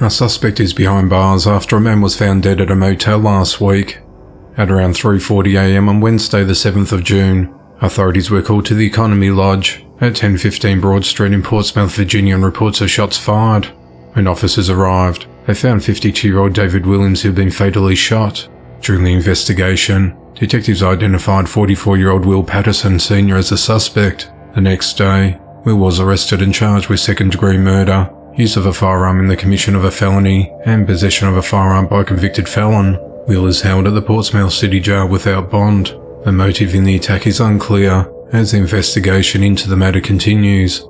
A suspect is behind bars after a man was found dead at a motel last week. At around 3:40 a.m. on Wednesday the 7th of June, authorities were called to the Economy Lodge at 1015 Broad Street in Portsmouth, Virginia on reports of shots fired. When officers arrived, they found 52-year-old David Williams who had been fatally shot. During the investigation, detectives identified 44-year-old Will Patterson Sr. as a suspect. The next day, Will was arrested and charged with second-degree murder, use of a firearm in the commission of a felony, and possession of a firearm by a convicted felon. Will is held at the Portsmouth City Jail without bond. The motive in the attack is unclear, as the investigation into the matter continues.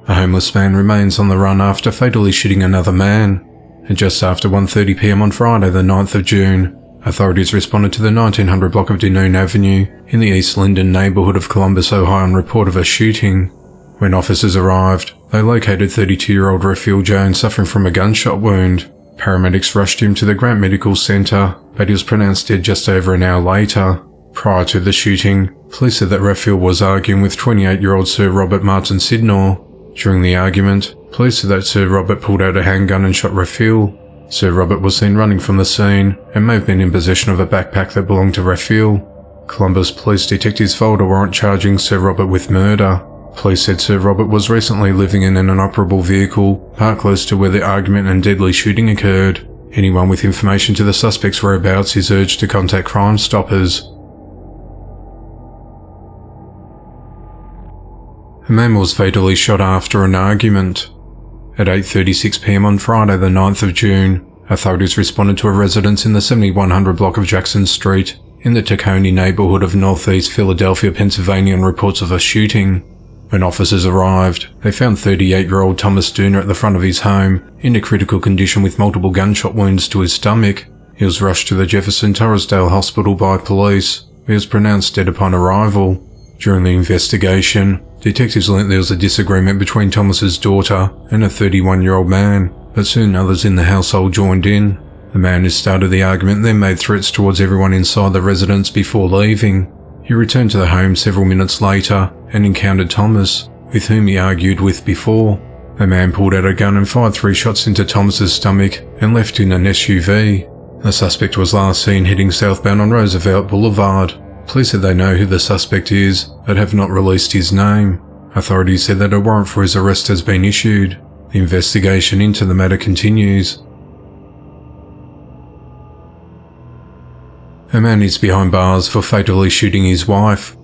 A homeless man remains on the run after fatally shooting another man. And just after 1:30 p.m. on Friday the 9th of June, authorities responded to the 1900 block of Dunoon Avenue in the East Linden neighbourhood of Columbus, Ohio on report of a shooting. When officers arrived, they located 32-year-old Raphael Jones suffering from a gunshot wound. Paramedics rushed him to the Grant Medical Center, but he was pronounced dead just over an hour later. Prior to the shooting, police said that Raphael was arguing with 28-year-old Sir Robert Martin Sidnor. During the argument, police said that Sir Robert pulled out a handgun and shot Raphael. Sir Robert was seen running from the scene and may have been in possession of a backpack that belonged to Raphael. Columbus police detectives filed a warrant charging Sir Robert with murder. Police said Sir Robert was recently living in an inoperable vehicle parked close to where the argument and deadly shooting occurred. Anyone with information to the suspect's whereabouts is urged to contact Crime Stoppers. A man was fatally shot after an argument. At 8:36 p.m. on Friday the 9th of June, authorities responded to a residence in the 7100 block of Jackson Street in the Tacony neighbourhood of northeast Philadelphia, Pennsylvania on reports of a shooting. When officers arrived, they found 38-year-old Thomas Dooner at the front of his home in a critical condition with multiple gunshot wounds to his stomach. He was rushed to the Jefferson Torresdale Hospital by police. He was pronounced dead upon arrival. During the investigation, detectives learnt there was a disagreement between Thomas's daughter and a 31-year-old man, but soon others in the household joined in. The man who started the argument then made threats towards everyone inside the residence before leaving. He returned to the home several minutes later and encountered Thomas, with whom he argued with before. The man pulled out a gun and fired 3 shots into Thomas's stomach and left in an SUV. The suspect was last seen heading southbound on Roosevelt Boulevard. Police said they know who the suspect is, but have not released his name. Authorities said that a warrant for his arrest has been issued. The investigation into the matter continues. A man is behind bars for fatally shooting his wife.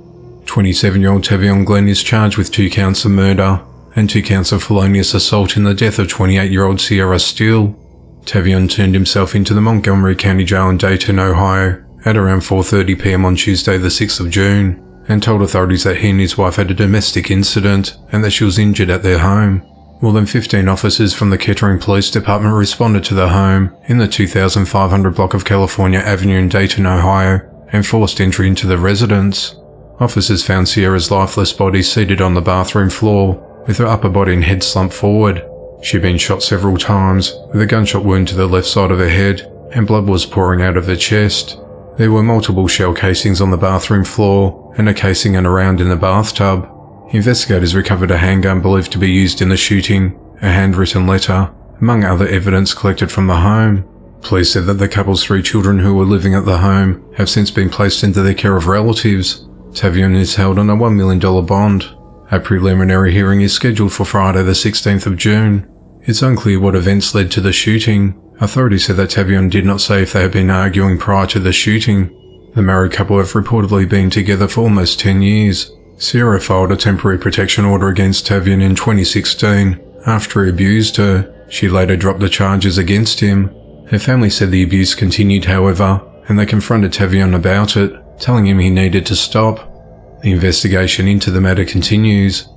27-year-old Tavion Glenn is charged with 2 counts of murder and 2 counts of felonious assault in the death of 28-year-old Sierra Steele. Tavion turned himself into the Montgomery County Jail in Dayton, Ohio at around 4:30 p.m. on Tuesday the 6th of June and told authorities that he and his wife had a domestic incident and that she was injured at their home. More than 15 officers from the Kettering Police Department responded to the home in the 2500 block of California Avenue in Dayton, Ohio, and forced entry into the residence. Officers found Sierra's lifeless body seated on the bathroom floor, with her upper body and head slumped forward. She had been shot several times, with a gunshot wound to the left side of her head, and blood was pouring out of her chest. There were multiple shell casings on the bathroom floor, and a casing and a round in the bathtub. Investigators recovered a handgun believed to be used in the shooting, a handwritten letter, among other evidence collected from the home. Police said that the couple's 3 children who were living at the home have since been placed into the care of relatives. Tavion is held on a $1 million bond. A preliminary hearing is scheduled for Friday the 16th of June. It's unclear what events led to the shooting. Authorities said that Tavion did not say if they had been arguing prior to the shooting. The married couple have reportedly been together for almost 10 years. Sierra filed a temporary protection order against Tavion in 2016 after he abused her. She later dropped the charges against him. Her family said the abuse continued, however, and they confronted Tavion about it, telling him he needed to stop. The investigation into the matter continues.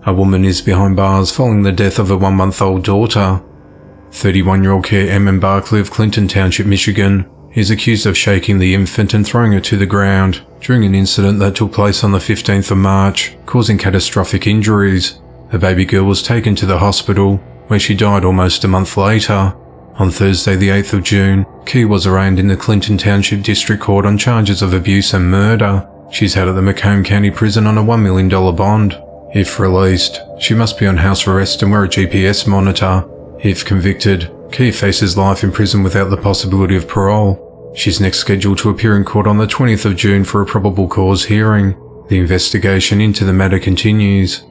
A woman is behind bars following the death of a 1-month-old daughter. 31-year-old Care M. Barkley of Clinton Township, Michigan, is accused of shaking the infant and throwing her to the ground during an incident that took place on the 15th of March, causing catastrophic injuries. The baby girl was taken to the hospital, where she died almost a month later. On Thursday the 8th of June, Key was arraigned in the Clinton Township District Court on charges of abuse and murder. She's held at the Macomb County Prison on a $1 million bond. If released, she must be on house arrest and wear a GPS monitor. If convicted, Keith faces life in prison without the possibility of parole. She's next scheduled to appear in court on the 20th of June for a probable cause hearing. The investigation into the matter continues.